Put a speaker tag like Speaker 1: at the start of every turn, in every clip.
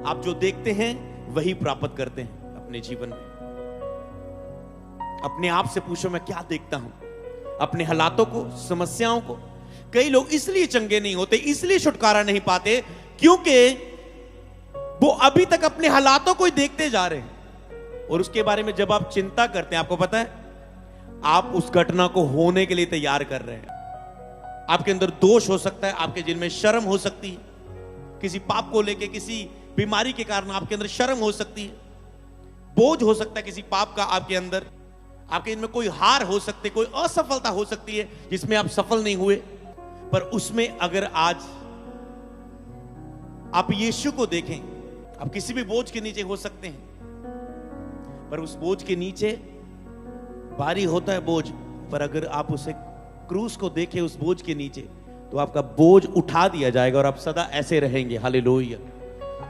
Speaker 1: आप जो देखते हैं वही प्राप्त करते हैं अपने जीवन में। अपने आप से पूछो, मैं क्या देखता हूं? अपने हालातों को, समस्याओं को। कई लोग इसलिए चंगे नहीं होते, इसलिए छुटकारा नहीं पाते, क्योंकि वो अभी तक अपने हालातों को ही देखते जा रहे हैं। और उसके बारे में जब आप चिंता करते हैं, आपको पता है, आप उस घटना को होने के लिए तैयार कर रहे हैं। आपके अंदर दोष हो सकता है, आपके जिन में शर्म हो सकती है, किसी पाप को लेके, किसी बीमारी के कारण आपके अंदर शर्म हो सकती है, बोझ हो सकता है किसी पाप का आपके अंदर, आपके इनमें कोई हार हो सकती है, कोई असफलता हो सकती है जिसमें आप सफल नहीं हुए। पर उसमें अगर आज आप यीशु को देखें, आप किसी भी बोझ के नीचे हो सकते हैं, पर उस बोझ के नीचे भारी होता है बोझ, पर अगर आप उसे क्रूस को देखें उस बोझ के नीचे, तो आपका बोझ उठा दिया जाएगा और आप सदा ऐसे रहेंगे। हालेलुया।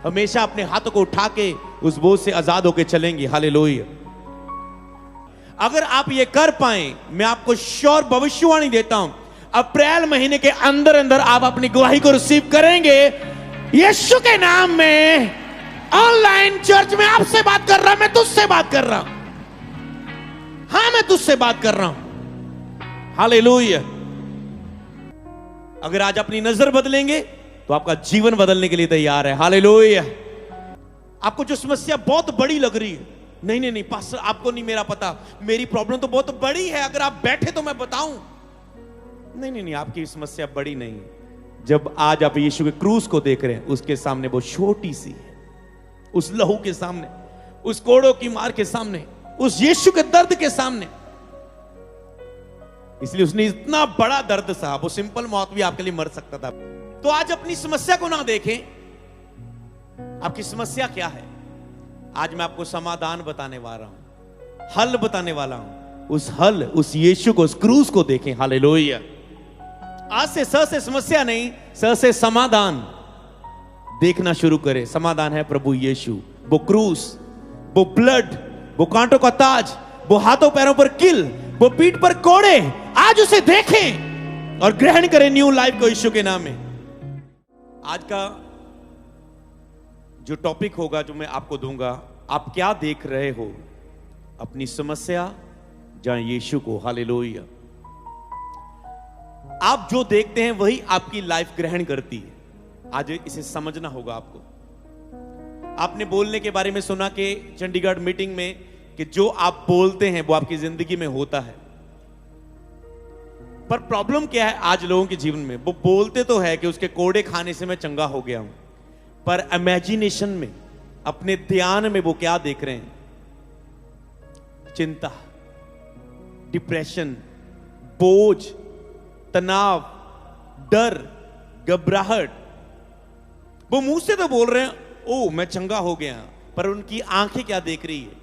Speaker 1: हमेशा अपने हाथों को उठा के उस बोझ से आजाद होकर चलेंगे। हालेलुया। अगर आप ये कर पाए, मैं आपको श्योर भविष्यवाणी देता हूं, अप्रैल महीने के अंदर अंदर आप अपनी गवाही को रिसीव करेंगे। यीशु के नाम में ऑनलाइन चर्च में आपसे बात कर रहा हूं, मैं तुझसे बात कर रहा हूं। हाँ, मैं तुझसे बात कर रहा हूं। हालेलुया। अगर आज अपनी नजर बदलेंगे तो आपका जीवन बदलने के लिए तैयार है। हालेलुया। आपको जो समस्या बहुत बड़ी लग रही है, नहीं नहीं नहीं पास्टर, आपको नहीं मेरा पता, मेरी प्रॉब्लम तो बहुत बड़ी है, अगर आप बैठे तो मैं बताऊं। नहीं नहीं नहीं, आपकी समस्या बड़ी नहीं है। जब आज आप यीशु के क्रूस को देख रहे हैं, उसके सामने वो छोटी सी है, उस लहू के सामने, उस कोड़ों की मार के सामने, उस यीशु के दर्द के सामने, इसलिए उसने इतना बड़ा दर्द सहा। वो सिंपल मौत भी आपके लिए मर सकता था। तो आज अपनी समस्या को ना देखें, आपकी समस्या क्या है। आज मैं आपको समाधान बताने वाला हूं, हल बताने वाला हूं। उस हल, उस यीशु को, उस क्रूस को देखें। हालेलुया। आज से स से समस्या नहीं, स से समाधान देखना शुरू करें। समाधान है प्रभु यीशु, वो क्रूस, वो ब्लड, वो कांटों का ताज, वो हाथों पैरों पर किल, वो पीठ पर कोड़े। आज उसे देखें और ग्रहण करें न्यू लाइफ को यीशु के नाम में। आज का जो टॉपिक होगा, जो मैं आपको दूंगा, आप क्या देख रहे हो, अपनी समस्या या यीशु को। हालेलुया। आप जो देखते हैं वही आपकी लाइफ ग्रहण करती है। आज इसे समझना होगा आपको। आपने बोलने के बारे में सुना कि चंडीगढ़ मीटिंग में, कि जो आप बोलते हैं वो आपकी जिंदगी में होता है। पर प्रॉब्लम क्या है आज लोगों के जीवन में, वो बोलते तो है कि उसके कोड़े खाने से मैं चंगा हो गया हूं, पर इमेजिनेशन में, अपने ध्यान में वो क्या देख रहे हैं? चिंता, डिप्रेशन, बोझ, तनाव, डर, घबराहट। वो मुंह से तो बोल रहे हैं, ओ मैं चंगा हो गया, पर उनकी आंखें क्या देख रही है?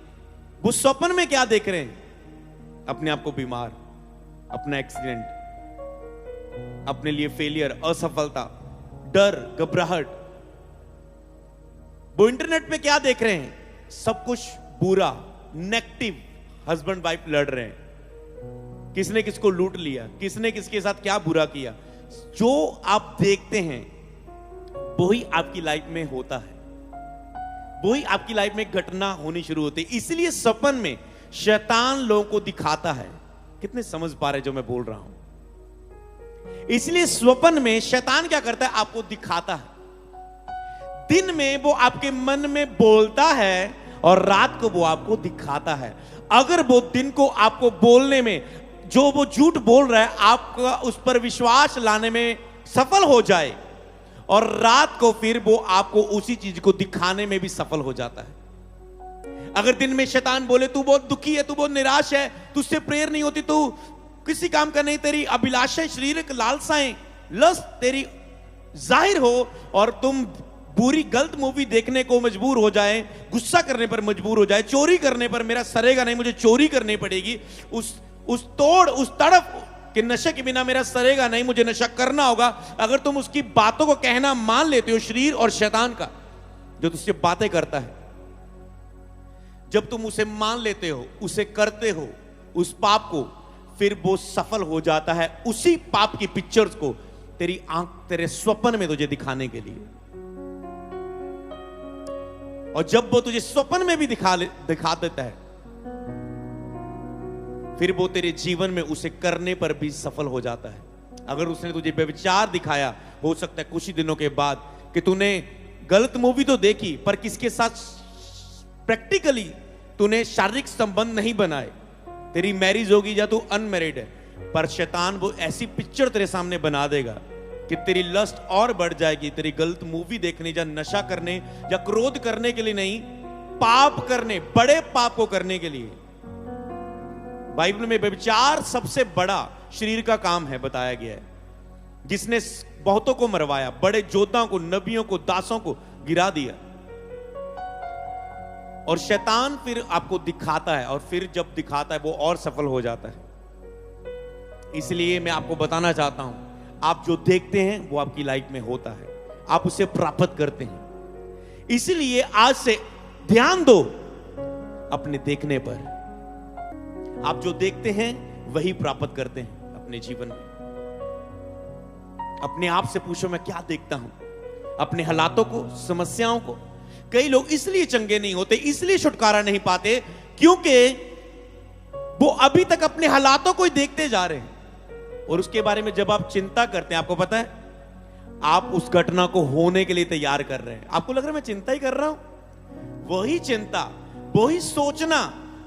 Speaker 1: वो स्वप्न में क्या देख रहे हैं? अपने आप को बीमार, अपना एक्सीडेंट, अपने लिए फेलियर, असफलता, डर, घबराहट। वो इंटरनेट पे क्या देख रहे हैं? सब कुछ बुरा, नेगेटिव। हस्बैंड वाइफ लड़ रहे हैं, किसने किसको लूट लिया, किसने किसके साथ क्या बुरा किया। जो आप देखते हैं वही आपकी लाइफ में होता है, वही आपकी लाइफ में घटना होनी शुरू होती है। इसलिए सपन में शैतान लोगों को दिखाता है। कितने समझ पा रहे जो मैं बोल रहा हूं? इसलिए स्वप्न में शैतान क्या करता है? आपको दिखाता है। दिन में वो आपके मन में बोलता है और रात को वो आपको दिखाता है। अगर वो दिन को आपको बोलने में, जो वो झूठ बोल रहा है, आपका उस पर विश्वास लाने में सफल हो जाए, और रात को फिर वो आपको उसी चीज को दिखाने में भी सफल हो जाता है। अगर दिन में शैतान बोले तू बहुत दुखी है, तू बहुत निराश है, तुझसे प्रेयर नहीं होती, तू किसी काम का नहीं, तेरी अभिलाषाएं, शारीरिक लालसाएं, लस्ट तेरी जाहिर हो, और तुम बुरी गलत मूवी देखने को मजबूर हो जाए, गुस्सा करने पर मजबूर हो जाए, चोरी करने पर मेरा सरेगा नहीं, मुझे चोरी करनी पड़ेगी, उस तोड़, उस तड़प कि नशे के बिना मेरा सरेगा नहीं, मुझे नशा करना होगा। अगर तुम उसकी बातों को कहना मान लेते हो, शरीर और शैतान का जो तुझसे बातें करता है, जब तुम उसे मान लेते हो, उसे करते हो, उस पाप को, फिर वो सफल हो जाता है उसी पाप की पिक्चर्स को तेरी आंख, तेरे स्वप्न में तुझे दिखाने के लिए। और जब वो तुझे स्वप्न में भी दिखा देता है, फिर वो तेरे जीवन में उसे करने पर भी सफल हो जाता है। अगर उसने तुझे व्यभिचार दिखाया, हो सकता है कुछ ही दिनों के बाद कि तूने गलत मूवी तो देखी, पर किसके साथ प्रैक्टिकली तूने शारीरिक संबंध नहीं बनाए, तेरी मैरिज होगी या तू अनमैरिड है, पर शैतान वो ऐसी पिक्चर तेरे सामने बना देगा कि तेरी लस्ट और बढ़ जाएगी। तेरी गलत मूवी देखने या नशा करने या क्रोध करने के लिए नहीं, पाप करने, बड़े पाप को करने के लिए। बाइबल में व्यभिचार सबसे बड़ा शरीर का काम है बताया गया है, जिसने बहुतों को मरवाया, बड़े योद्धाओं को, नबियों को, दासों को गिरा दिया। और शैतान फिर आपको दिखाता है, और फिर जब दिखाता है वो और सफल हो जाता है। इसलिए मैं आपको बताना चाहता हूं, आप जो देखते हैं वो आपकी लाइफ में होता है, आप उसे प्राप्त करते हैं। इसलिए आज से ध्यान दो अपने देखने पर। आप जो देखते हैं वही प्राप्त करते हैं अपने जीवन में। अपने आप से पूछो, मैं क्या देखता हूं? अपने हालातों को, समस्याओं को। कई लोग इसलिए चंगे नहीं होते, इसलिए छुटकारा नहीं पाते, क्योंकि वो अभी तक अपने हालातों को ही देखते जा रहे हैं। और उसके बारे में जब आप चिंता करते हैं, आपको पता है, आप उस घटना को होने के लिए तैयार कर रहे हैं। आपको लग रहा है मैं चिंता ही कर रहा हूं। वही चिंता, वही सोचना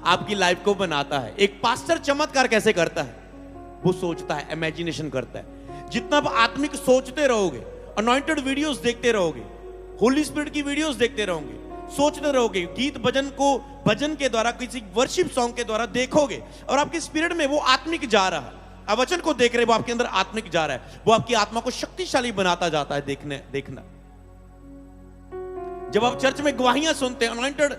Speaker 1: आपकी लाइफ को बनाता है। एक पास्टर चमत्कार कैसे करता है? वो सोचता है, इमेजिनेशन करता है। जितना आप आत्मिक सोचते रहोगे, अनॉइंटेड वीडियोस देखते रहोगे, होली स्पिरिट की वीडियोस देखते रहोगे, सोचते रहोगे, गीत भजन को भजन के द्वारा, किसी वर्शिप सॉन्ग के द्वारा देखोगे, और आपके स्पिरिट में वो आत्मिक जा रहा है। आप वचन को देख रहे, वो आपके अंदर आत्मिक जा रहा है, वो आपकी आत्मा को शक्तिशाली बनाता जाता है। देखना जब आप चर्च में गवाहियां सुनते हैं, अनॉइंटेड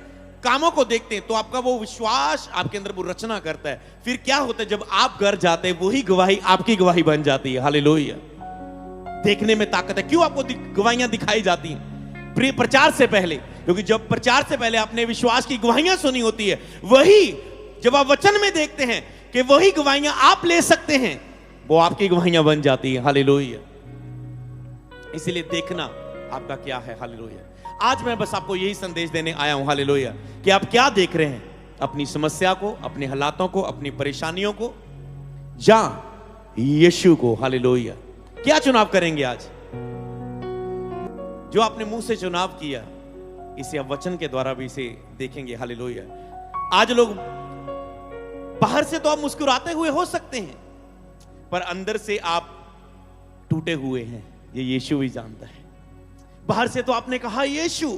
Speaker 1: कामों को देखते हैं, तो आपका वो विश्वास आपके अंदर वो रचना करता है। फिर क्या होता है, जब आप घर जाते हैं, वही गवाही आपकी गवाही बन जाती है। हालेलुया। देखने में ताकत है। क्यों आपको गवाहियां दिखाई जाती हैं? प्रचार से पहले, क्योंकि जब प्रचार से पहले आपने विश्वास की गवाहियां सुनी होती है, वही जब आप वचन में देखते हैं कि वही गवाहियां आप ले सकते हैं, वो आपकी गवाहियां बन जाती है। हालेलुया। इसीलिए देखना आपका क्या है। हालेलुया। आज मैं बस आपको यही संदेश देने आया हूं, हालेलुया, कि आप क्या देख रहे हैं, अपनी समस्या को, अपने हालातों को, अपनी परेशानियों को, या यीशु को। हालेलुया। क्या चुनाव करेंगे आज? जो आपने मुंह से चुनाव किया, इसे आप वचन के द्वारा भी इसे देखेंगे। हालेलुया। आज लोग बाहर से तो आप मुस्कुराते हुए हो सकते हैं, पर अंदर से आप टूटे हुए हैं, ये यीशु भी जानता है। बाहर से तो आपने कहा यीशु,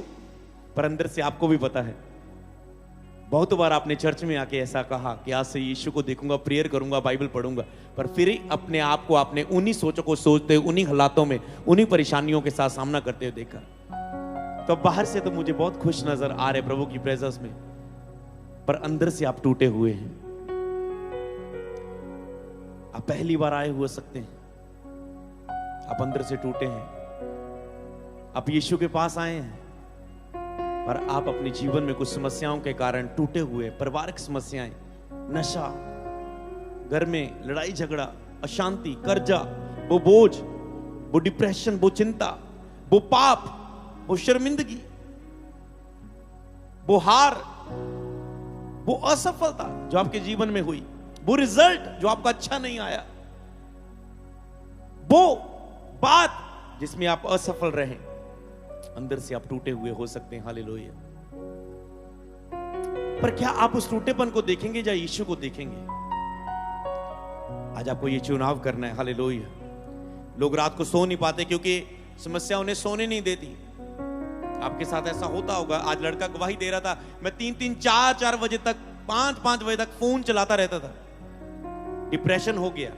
Speaker 1: पर अंदर से आपको भी पता है। बहुत बार आपने चर्च में आके ऐसा कहा कि आज से यीशु को देखूंगा, प्रेयर करूंगा, बाइबल पढ़ूंगा, पर फिर अपने आप को आपने उन्हीं सोचों को सोचते हुए, उन्हीं हालातों में, उन्हीं परेशानियों के साथ सामना करते हुए देखा। तो बाहर से तो मुझे बहुत खुश नजर आ रहे प्रभु की प्रेजेंस में, पर अंदर से आप टूटे हुए हैं। आप पहली बार आए हो सकते हैं, आप अंदर से टूटे हैं। आप यीशु के पास आए हैं, पर आप अपने जीवन में कुछ समस्याओं के कारण टूटे हुए, पारिवारिक समस्याएं, नशा, घर में लड़ाई झगड़ा, अशांति, कर्जा, वो बोझ, वो डिप्रेशन, वो चिंता, वो पाप, वो शर्मिंदगी, वो हार, वो असफलता जो आपके जीवन में हुई, वो रिजल्ट जो आपका अच्छा नहीं आया, वो बात जिसमें आप असफल रहे, अंदर से आप टूटे हुए हो सकते हैं। हालेलुया। पर क्या आप उस टूटेपन को देखेंगे या यीशु को देखेंगे? आज आपको ये चुनाव करना है। हालेलुया। लोग रात को सो नहीं पाते क्योंकि समस्या उन्हें सोने नहीं देती। आपके साथ ऐसा होता होगा। आज लड़का गवाही दे रहा था, मैं 3-3, 4-4 बजे तक, 5-5 बजे तक फोन चलाता रहता था, डिप्रेशन हो गया,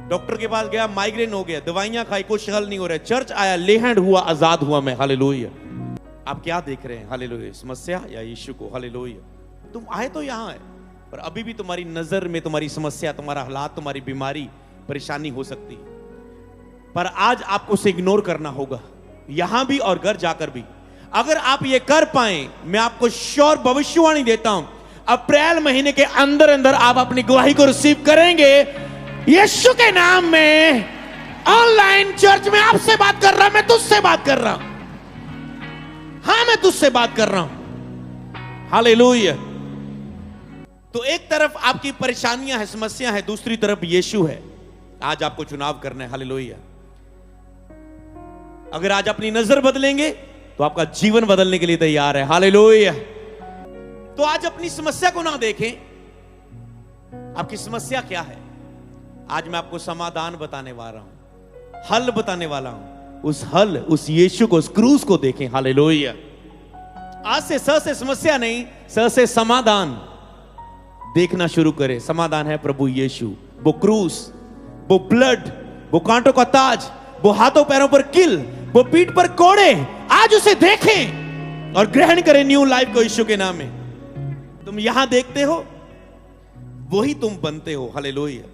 Speaker 1: डॉक्टर के पास गया, माइग्रेन हो गया, दवाइयां खाई, कुछ हल नहीं हो रहा है, चर्च आया, लेहैंड हुआ, आजाद हुआ मैं। हालेलुया। आप क्या देख रहे हैं? हालेलुया। समस्या या यीशु को? हालेलुया। तुम आए तो यहां है, पर अभी भी तुम्हारी नजर में तुम्हारी समस्या, तुम्हारा हालात, तुम्हारी बीमारी, परेशानी हो सकती है, पर आज आपको उसे इग्नोर करना होगा, यहां भी और घर जाकर भी। अगर आप ये कर पाए, मैं आपको श्योर भविष्यवाणी देता हूं, अप्रैल महीने के अंदर अंदर आप अपनी गवाही को रिसीव करेंगे। यीशु के नाम में ऑनलाइन चर्च में आपसे बात कर रहा, मैं तुझसे बात कर रहा हूं। हम मैं तुझसे बात कर रहा हूं। हालेलुया। तो एक तरफ आपकी परेशानियां है, समस्या है, दूसरी तरफ यीशु है। आज आपको चुनाव करना है। हालेलुया। अगर आज अपनी नजर बदलेंगे तो आपका जीवन बदलने के लिए तैयार है। हालेलुया। तो आज अपनी समस्या को ना देखें, आपकी समस्या क्या है। आज मैं आपको समाधान बताने वाला हूं, हल बताने वाला हूं। उस हल, उस यीशु को, उस क्रूस को देखें। हालेलुया। आज से स से समस्या नहीं, स से समाधान देखना शुरू करें। समाधान है प्रभु यीशु, वो क्रूस, वो ब्लड, वो कांटों का ताज, वो हाथों पैरों पर किल, वो पीठ पर कोड़े। आज उसे देखें और ग्रहण करें न्यू लाइफ को यीशु के नाम में। तुम यहां देखते हो, वही तुम बनते हो। हालेलुया।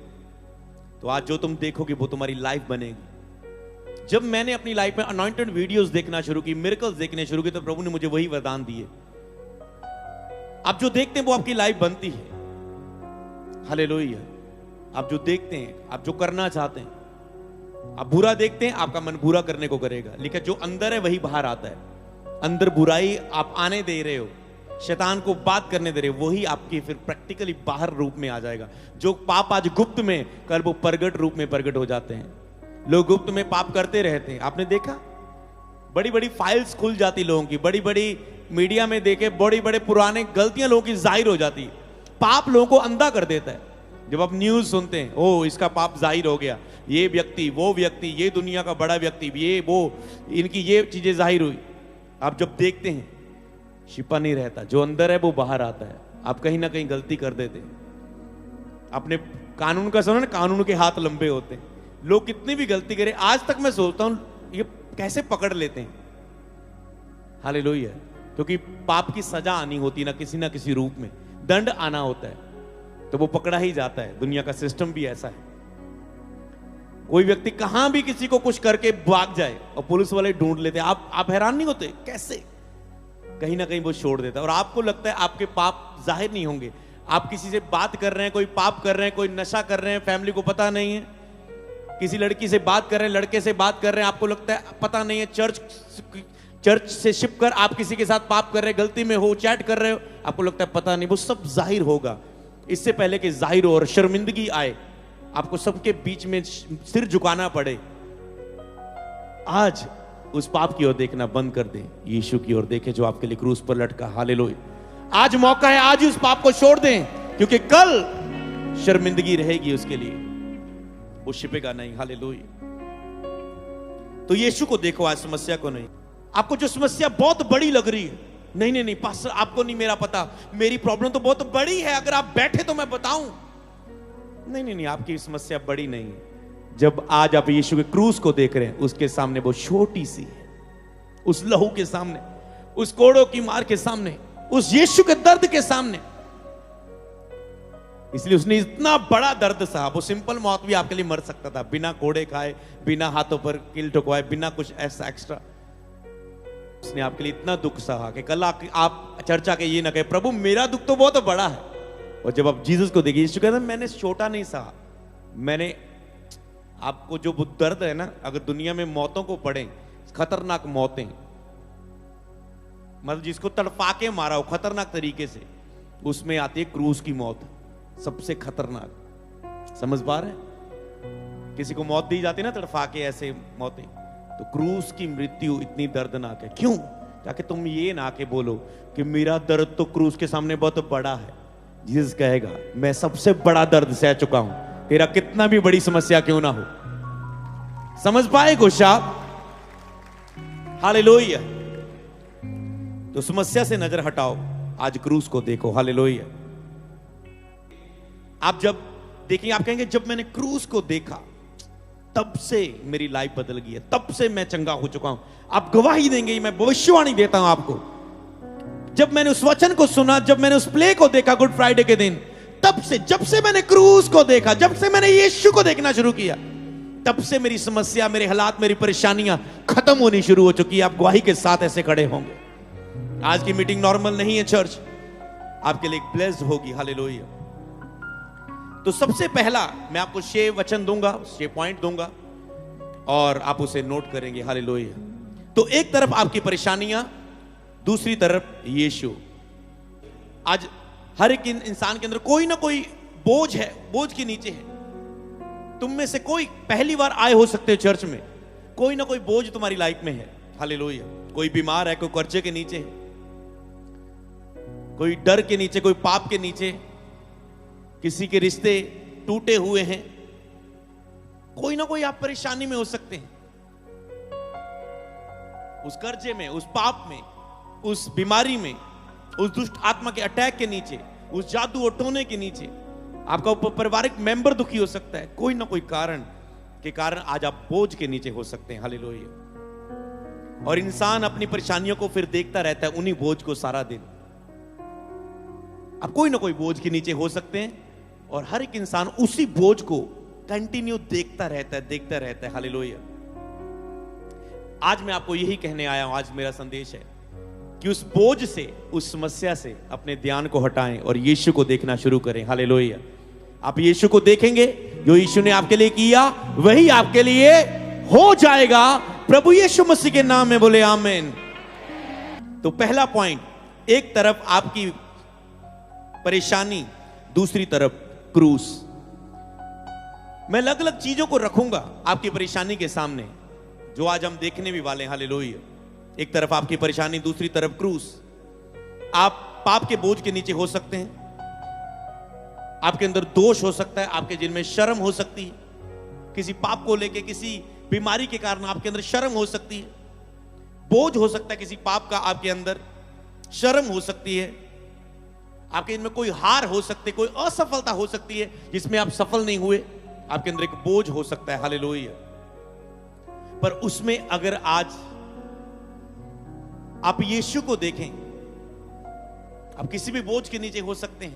Speaker 1: तो आज जो तुम देखोगे वो तुम्हारी लाइफ बनेगी। जब मैंने अपनी लाइफ में अनॉइंटेड वीडियोस देखना शुरू की, मिरेकल्स देखने शुरू किए, तो प्रभु ने मुझे वही वरदान दिए। आप जो देखते हैं वो आपकी लाइफ बनती है। हालेलुया। आप जो देखते हैं, आप जो करना चाहते हैं, आप बुरा देखते हैं, आपका मन बुरा करने को करेगा, लेकिन जो अंदर है वही बाहर आता है। अंदर बुराई आप आने दे रहे हो, शैतान को बात करने दे रहे हो, वही आपकी फिर प्रैक्टिकली बाहर रूप में आ जाएगा। जो पाप आज गुप्त में, कल वो प्रगट रूप में प्रगट हो जाते हैं। लोग गुप्त में पाप करते रहते हैं। आपने देखा, बड़ी बड़ी फाइल्स खुल जाती लोगों की, बड़ी बड़ी मीडिया में देखे बड़ी बड़े पुराने गलतियां लोगों की जाहिर हो जाती। पाप लोगों को अंधा कर देता है। जब आप न्यूज सुनते हैं, ओ इसका पाप जाहिर हो गया, ये व्यक्ति, वो व्यक्ति, ये दुनिया का बड़ा व्यक्ति, ये वो, इनकी ये चीजें जाहिर हुई। आप जब देखते हैं, छिपा नहीं रहता, जो अंदर है वो बाहर आता है। आप कहीं ना कहीं गलती कर देते हैं। अपने कानून का सुनो ना, कानून के हाथ लंबे होते हैं। लोग कितनी भी गलती करें, आज तक मैं सोचता हूं ये कैसे पकड़ लेते हैं। हालेलुया। क्योंकि पाप की सजा आनी होती ना किसी रूप में, दंड आना होता है, तो वो पकड़ा ही जाता है। दुनिया का सिस्टम भी ऐसा है। कोई व्यक्ति कहां भी किसी को कुछ करके भाग जाए और पुलिस वाले ढूंढ लेते हैं। आप हैरान नहीं होते कैसे? कहीं ना कहीं वो छोड़ देता है। और आपको लगता है आपके पाप जाहिर नहीं होंगे। आप किसी से बात कर रहे हैं, कोई पाप कर रहे हैं, कोई नशा कर रहे हैं, फैमिली को पता नहीं है। किसी लड़की से बात कर रहे हैं, लड़के से बात कर रहे हैं, आपको लगता है पता नहीं है। चर्च से शिप कर आप किसी के साथ पाप कर रहे हैं, गलती में हो, चैट कर रहे हो, आपको लगता है पता नहीं। वो सब जाहिर होगा। इससे पहले कि जाहिर हो और शर्मिंदगी आए, आपको सबके बीच में सिर झुकाना पड़े। आज उस पाप की ओर देखना बंद कर दें, यीशु की ओर देखें जो आपके लिए क्रूस पर लटका। हालेलुया। आज मौका है, आज ही उस पाप को छोड़ दें, क्योंकि कल शर्मिंदगी रहेगी उसके लिए, वो छिपेगा नहीं। हालेलुया। तो यीशु को देखो आज, समस्या को नहीं। आपको जो समस्या बहुत बड़ी लग रही है, नहीं पास्टर आपको नहीं मेरा पता, मेरी प्रॉब्लम तो बहुत बड़ी है, अगर आप बैठे तो मैं बताऊं। नहीं, आपकी समस्या बड़ी नहीं है। जब आज आप यीशु के क्रूस को देख रहे हैं, उसके सामने वो छोटी सी है। उस लहू के सामने, उस कोड़ों की मार के सामने, उस यीशु के दर्द के सामने, इसलिए उसने इतना बड़ा दर्द सहा। वो सिंपल मौत भी आपके लिए मर सकता था, बिना कोड़े खाए, बिना हाथों पर कील ठुकवाए, बिना कुछ ऐसा एक्स्ट्रा। उसने आपके लिए इतना दुख सहा कि कल आप चर्चा के ये ना कहे प्रभु मेरा दुख तो बहुत बड़ा है। और जब आप जीसस को देखिए, यीशु कहते हैं मैंने छोटा नहीं सहा, मैंने आपको जो दर्द है ना, अगर दुनिया में मौतों को पढ़ें, खतरनाक मौतें, मतलब जिसको तड़पा के मारा हो खतरनाक तरीके से, उसमें आती है क्रूस की मौत, सबसे खतरनाक। समझ पा रहे हैं? किसी को मौत दी जाती है ना तड़पा के, ऐसे मौतें, तो क्रूस की मृत्यु इतनी दर्दनाक है। क्यों? ताकि तुम ये ना के बोलो कि मेरा दर्द तो क्रूस के सामने बहुत बड़ा है। जीसस कहेगा मैं सबसे बड़ा दर्द सह चुका हूं, तेरा कितना भी बड़ी समस्या क्यों ना हो। समझ पाए कुछ आप? हालेलुया। तो समस्या से नजर हटाओ, आज क्रूस को देखो। हालेलुया। आप जब देखेंगे, आप कहेंगे जब मैंने क्रूस को देखा तब से मेरी लाइफ बदल गई है, तब से मैं चंगा हो चुका हूं। आप गवाही देंगे, मैं भविष्यवाणी देता हूं आपको। जब मैंने उस वचन को सुना, जब मैंने उस प्ले को देखा गुड फ्राइडे के दिन, तब से, जब से मैंने क्रूस को देखा, जब से मैंने यीशु को देखना शुरू किया, तब से मेरी समस्या, मेरे हालात, मेरी परेशानियां खत्म होनी शुरू हो चुकी है। आप गवाही के साथ ऐसे खड़े होंगे। आज की मीटिंग नॉर्मल नहीं है, चर्च आपके लिए ब्लेस्ड होगी। हालेलुया। तो सबसे पहला मैं आपको 6 वचन दूंगा, 6 पॉइंट दूंगा और आप उसे नोट करेंगे। हालेलुया। तो एक तरफ आपकी परेशानियां, दूसरी तरफ यीशु। आज हर एक इंसान के अंदर कोई ना कोई बोझ है, बोझ के नीचे है। तुम में से कोई पहली बार आए हो सकते हो चर्च में, कोई ना कोई बोझ तुम्हारी लाइफ में है। हालेलुया। कोई बीमार है, कोई कर्जे के नीचे है, कोई डर के नीचे, कोई पाप के नीचे, किसी के रिश्ते टूटे हुए हैं, कोई ना कोई आप परेशानी में हो सकते हैं, उस कर्जे में, उस पाप में, उस बीमारी में, उस दुष्ट आत्मा के अटैक के नीचे, उस जादू और टोने के नीचे। आपका पारिवारिक मेंबर दुखी हो सकता है, कोई ना कोई कारण के कारण आज आप बोझ के नीचे हो सकते हैं। हालेलुया। और इंसान अपनी परेशानियों को फिर देखता रहता है, उन्हीं बोझ को सारा दिन। आप कोई ना कोई बोझ के नीचे हो सकते हैं और हर एक इंसान उसी बोझ को कंटिन्यू देखता रहता है। हालेलुया। आज मैं आपको यही कहने आया हूं, आज मेरा संदेश है कि उस बोझ से, उस समस्या से अपने ध्यान को हटाएं और यीशु को देखना शुरू करें। हालेलुया। आप यीशु को देखेंगे, जो यीशु ने आपके लिए किया वही आपके लिए हो जाएगा। प्रभु यीशु मसीह के नाम में बोले आमीन। तो पहला पॉइंट, एक तरफ आपकी परेशानी, दूसरी तरफ क्रूस। मैं अलग अलग चीजों को रखूंगा आपकी परेशानी के सामने, जो आज हम देखने भी वाले हैं। हालेलुया। एक तरफ आपकी परेशानी, दूसरी तरफ क्रूस। आप पाप के बोझ के नीचे हो सकते हैं, आपके अंदर दोष हो सकता है, आपके दिल में शर्म हो सकती है, किसी पाप को लेके, किसी बीमारी के कारण आपके अंदर शर्म हो सकती है, बोझ हो सकता है किसी पाप का, आपके अंदर शर्म हो सकती है, आपके इनमें कोई हार हो सकती है, कोई असफलता हो सकती है जिसमें आप सफल नहीं हुए, आपके अंदर एक बोझ हो सकता है। हालेलुया। पर उसमें अगर आज आप यीशु को देखें, आप किसी भी बोझ के नीचे हो सकते हैं,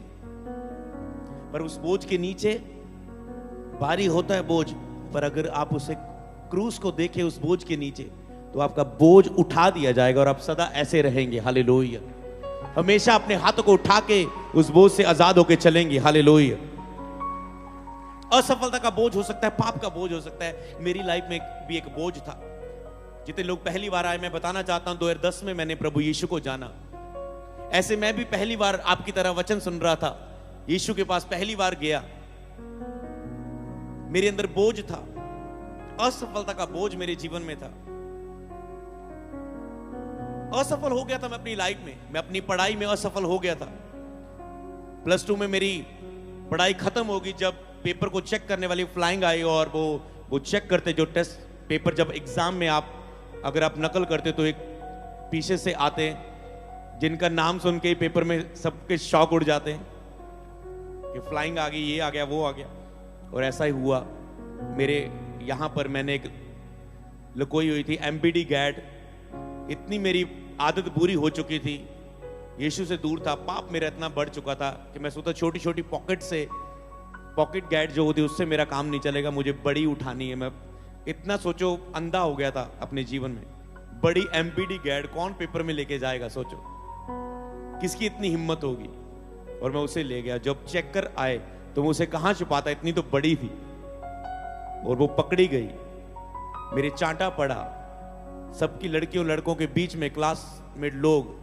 Speaker 1: पर उस बोझ के नीचे भारी होता है बोझ, पर अगर आप उसे क्रूस को देखें उस बोझ के नीचे, तो आपका बोझ उठा दिया जाएगा और आप सदा ऐसे रहेंगे। हालेलुया। हमेशा अपने हाथों को उठा के उस बोझ से आजाद होकर चलेंगे। हालेलुया। असफलता का बोझ हो सकता है, पाप का बोझ हो सकता है। मेरी लाइफ में भी एक बोझ था। जितने लोग पहली बार आए, मैं बताना चाहता हूं 2010 में मैंने प्रभु यीशु को जाना। ऐसे मैं भी पहली बार आपकी तरह वचन सुन रहा था, यीशु के पास पहली बार गया। मेरे अंदर बोझ था, असफलता का बोझ मेरे जीवन में था। असफल हो गया था मैं अपनी लाइफ में, मैं अपनी पढ़ाई में असफल हो गया था। +2 में मेरी पढ़ाई खत्म होगी जब पेपर को चेक करने वाली फ्लाइंग आई, और वो चेक करते, जो टेस्ट पेपर जब एग्जाम में अगर आप नकल करते तो एक पीछे से आते जिनका नाम सुन के पेपर में सबके शौक उड़ जाते हैं कि फ्लाइंग आ गई, ये आ गया, वो आ गया। और ऐसा ही हुआ मेरे यहाँ पर। मैंने एक लकोई हुई थी MPD गैड। इतनी मेरी आदत बुरी हो चुकी थी, यीशु से दूर था, पाप मेरा इतना बढ़ चुका था कि मैं सोचा छोटी छोटी पॉकेट गैड जो होती उससे मेरा काम नहीं चलेगा, मुझे बड़ी उठानी है। मैं इतना सोचो अंधा हो गया था अपने जीवन में। बड़ी MPD गैड कौन पेपर में लेके जाएगा, सोचो किसकी इतनी हिम्मत होगी। और मैं उसे ले गया। जब चेक कर आए तो मैं उसे कहां छुपाता, इतनी तो बड़ी थी। और वो पकड़ी गई, मेरे चांटा पड़ा सबकी लड़कियों लड़कों के बीच में, क्लास में लोग,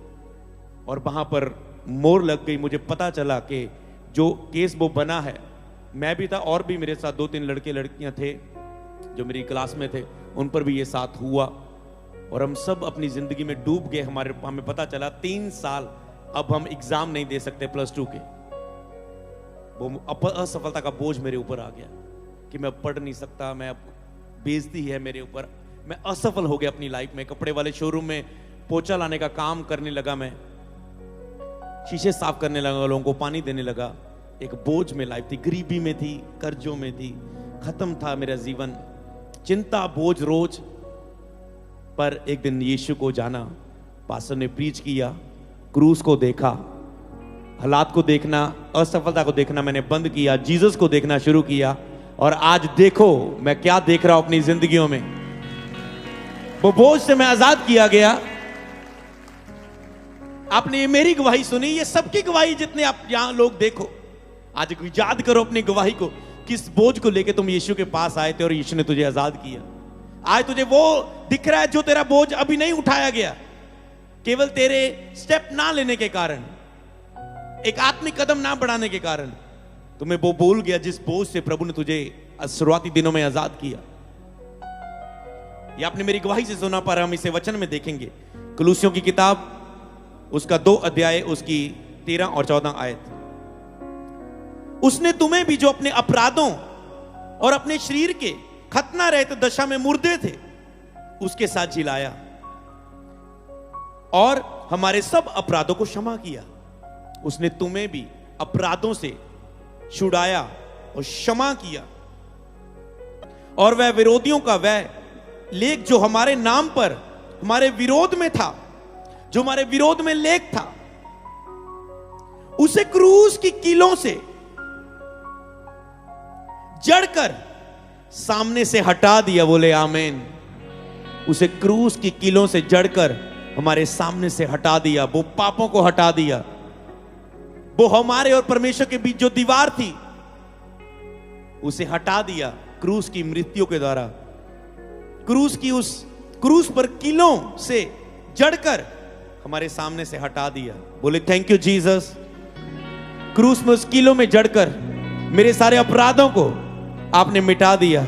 Speaker 1: और वहां पर मोर लग गई। मुझे पता चला कि जो केस वो बना है, मैं भी था और भी मेरे साथ 2-3 लड़के लड़कियां थे जो मेरी क्लास में थे, उन पर भी ये साथ हुआ। और हम सब अपनी जिंदगी में डूब गए। हमें पता चला 3 साल अब हम एग्जाम नहीं दे सकते +2 के। वो असफलता का बोझ मेरे ऊपर आ गया कि मैं पढ़ नहीं सकता, मैं अब बेइज्जती है मेरे ऊपर। मैं असफल हो गया अपनी लाइफ में। कपड़े वाले शोरूम में पोछा लाने का काम करने लगा, मैं शीशे साफ करने लगा, लोगों को पानी देने लगा। एक बोझ में लाइफ थी, गरीबी में थी, कर्जों में थी, खत्म था मेरा जीवन, चिंता, बोझ रोज। पर एक दिन यीशु को जाना, पास्टर ने प्रीच किया, क्रूस को देखा, हालात को देखना, असफलता को देखना मैंने बंद किया, जीसस को देखना शुरू किया। और आज देखो मैं क्या देख रहा हूं अपनी जिंदगियों में। वो बोझ से मैं आजाद किया गया। आपने मेरी गवाही सुनी, ये सबकी गवाही, जितने आप यहां लोग देखो, आज याद करो अपनी गवाही को। किस बोझ को लेके तुम यीशु के पास आए थे और यीशु ने तुझे आजाद किया। आज तुझे वो दिख रहा है जो तेरा बोझ अभी नहीं उठाया गया। केवल तेरे स्टेप ना लेने के कारण, एक आत्मिक कदम ना बढ़ाने के कारण तुम्हें वो भूल गया जिस बोझ से प्रभु ने तुझे शुरुआती दिनों में आजाद किया। ये आपने मेरी गवाही से सुना, पर हम इसे वचन में देखेंगे। कुलूसियों की किताब उसका 2 अध्याय उसकी 13 और 14 आयत। उसने तुम्हें भी जो अपने अपराधों और अपने शरीर के खतना रहित दशा में मुर्दे थे उसके साथ जिलाया और हमारे सब अपराधों को क्षमा किया। उसने तुम्हें भी अपराधों से छुड़ाया और क्षमा किया, और वह विरोधियों का वह लेख जो हमारे नाम पर हमारे विरोध में था, जो हमारे विरोध में लेख था, उसे क्रूस की कीलों से जड़कर सामने से हटा दिया। बोले आमीन। उसे क्रूस की कीलों से जड़कर हमारे सामने से हटा दिया। वो पापों को हटा दिया। वो हमारे और परमेश्वर के बीच जो दीवार थी उसे हटा दिया क्रूस की मृत्यु के द्वारा। क्रूस पर कीलों से जड़कर हमारे सामने से हटा दिया। बोले थैंक यू जीसस। क्रूस में उस कीलों में जड़कर मेरे सारे अपराधों को आपने मिटा दिया।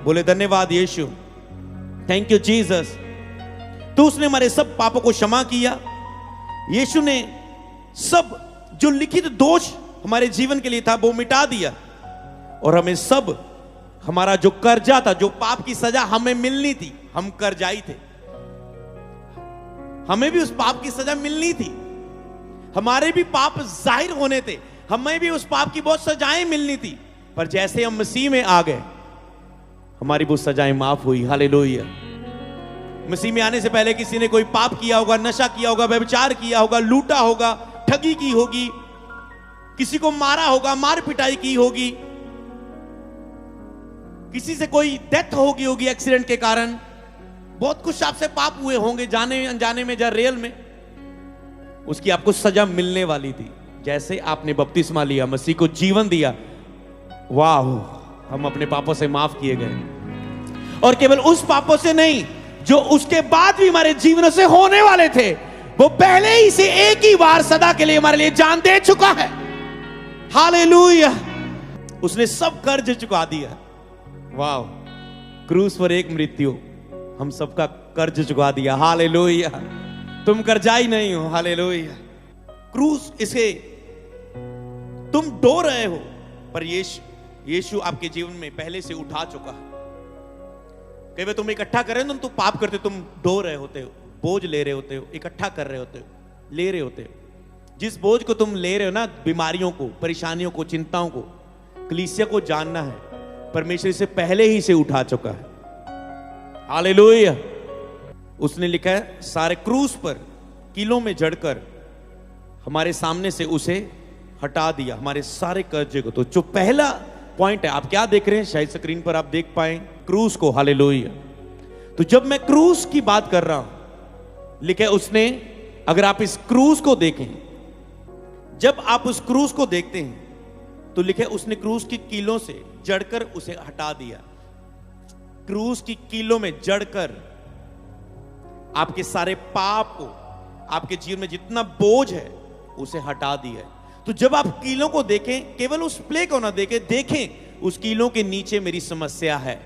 Speaker 1: बोले धन्यवाद यीशु, थैंक यू जीसस। तो उसने हमारे सब पापों को क्षमा किया। यीशु ने सब जो लिखित दोष हमारे जीवन के लिए था वो मिटा दिया, और हमें सब हमारा जो कर्जा था, जो पाप की सजा हमें मिलनी थी, हम कर्जाई थे, हमें भी उस पाप की सजा मिलनी थी। हमारे भी पाप जाहिर होने थे, हमें भी उस पाप की बहुत सजाएं मिलनी थी। पर जैसे हम मसीह में आ गए हमारी वो सजाएं माफ हुई। हालेलुया। मसीह में आने से पहले किसी ने कोई पाप किया होगा, नशा किया होगा, व्यभिचार किया होगा, लूटा होगा, ठगी की होगी, किसी को मारा होगा, मार पिटाई की होगी, किसी से कोई डेथ होगी एक्सीडेंट के कारण, बहुत कुछ आपसे पाप हुए होंगे जाने अनजाने में या रियल में। उसकी आपको सजा मिलने वाली थी। जैसे आपने बपतिस्मा लिया, मसीह को जीवन दिया, वाह, हम अपने पापों से माफ किए गए। और केवल उस पापों से नहीं जो उसके बाद भी हमारे जीवन से होने वाले थे, वो पहले ही से एक ही बार सदा के लिए हमारे लिए जान दे चुका है। हालेलुया। उसने सब कर्ज चुका दिया। वाह, क्रूस पर एक मृत्यु हम सबका कर्ज चुका दिया। हालेलुया। तुम कर्जाई नहीं हो। हालेलुया। क्रूस इसे तुम डो रहे हो, पर यीशु आपके जीवन में पहले से उठा चुका है। कई बार तुम इकट्ठा कर रहे हो, तुम पाप करते हो, तुम डो रहे होते हो, बोझ ले रहे होते हो, इकट्ठा कर रहे होते हो, ले रहे होते हो। जिस बोझ को तुम ले रहे हो ना, बीमारियों को, परेशानियों को, चिंताओं को, कलीसिया को जानना है परमेश्वर इसे पहले ही से उठा चुका है। हालेलुया। उसने लिखा है सारे क्रूस पर कीलों में जड़कर हमारे सामने से उसे हटा दिया, हमारे सारे कर्जे को। तो जो पहला पॉइंट है, आप क्या देख रहे हैं, शायद स्क्रीन पर आप देख पाए, क्रूस को। हालेलुया। तो जब मैं क्रूस की बात कर रहा हूं, लिखे उसने, अगर आप इस क्रूस को देखें, जब आप उस क्रूस को देखते हैं तो लिखे उसने क्रूस की कीलों से जड़कर उसे हटा दिया। क्रूस की कीलों में जड़कर आपके सारे पाप को, आपके जीवन में जितना बोझ है उसे हटा दिया है। तो जब आप कीलों को देखें, केवल उस प्ले को ना देखें, देखें उस कीलों के नीचे मेरी समस्या है।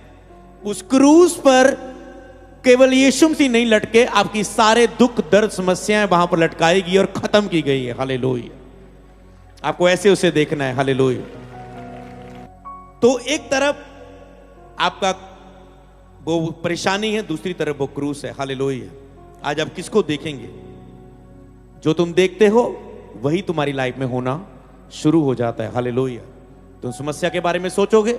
Speaker 1: उस क्रूस पर केवल यीशु मसीह नहीं लटके, आपकी सारे दुख दर्द समस्याएं वहां पर लटकाएगी और खत्म की गई है। हालेलुया। आपको ऐसे उसे देखना है। हालेलुया। तो एक तरफ आपका वो परेशानी है, दूसरी तरफ वो क्रूस है। हालेलुया। आज आप किसको देखेंगे? जो तुम देखते हो वही तुम्हारी लाइफ में होना शुरू हो जाता है। हालेलुया। तुम समस्या के बारे में सोचोगे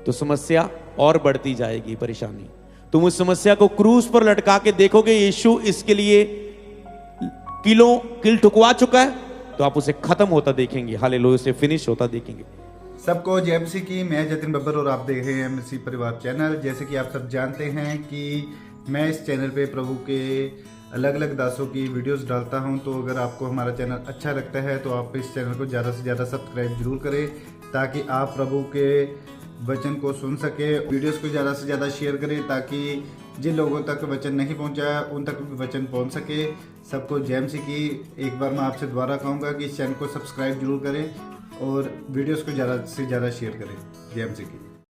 Speaker 1: तो समस्या और बढ़ती जाएगी, परेशानी। तुम उस समस्या को क्रूस पर लटका के देखोगे, यीशु इसके लिए कील ठुकवा चुका है, तो आप उसे खत्म होता देखेंगे। हालेलुया। उसे फिनिश होता देखेंगे।
Speaker 2: सबको जय मसीह की। मैं जतिन बब्बर और आप देख रहे हैं मसीह परिवार चैनल। जैसे कि आप सब जानते हैं कि मैं इस चैनल पे प्रभु के अलग अलग दासों की वीडियोस डालता हूं। तो अगर आपको हमारा चैनल अच्छा लगता है तो आप इस चैनल को ज़्यादा से ज़्यादा सब्सक्राइब जरूर करें, ताकि आप प्रभु के वचन को सुन सके। वीडियोस को ज़्यादा से ज़्यादा शेयर करें, ताकि जिन लोगों तक वचन नहीं पहुंचा उन तक भी वचन पहुंच सके। सबको जय एमसी की। एक बार मैं आपसे दोबारा कहूँगा कि इस चैनल को सब्सक्राइब जरूर करें और वीडियोस को ज़्यादा से ज़्यादा शेयर करें। जय एमसी की।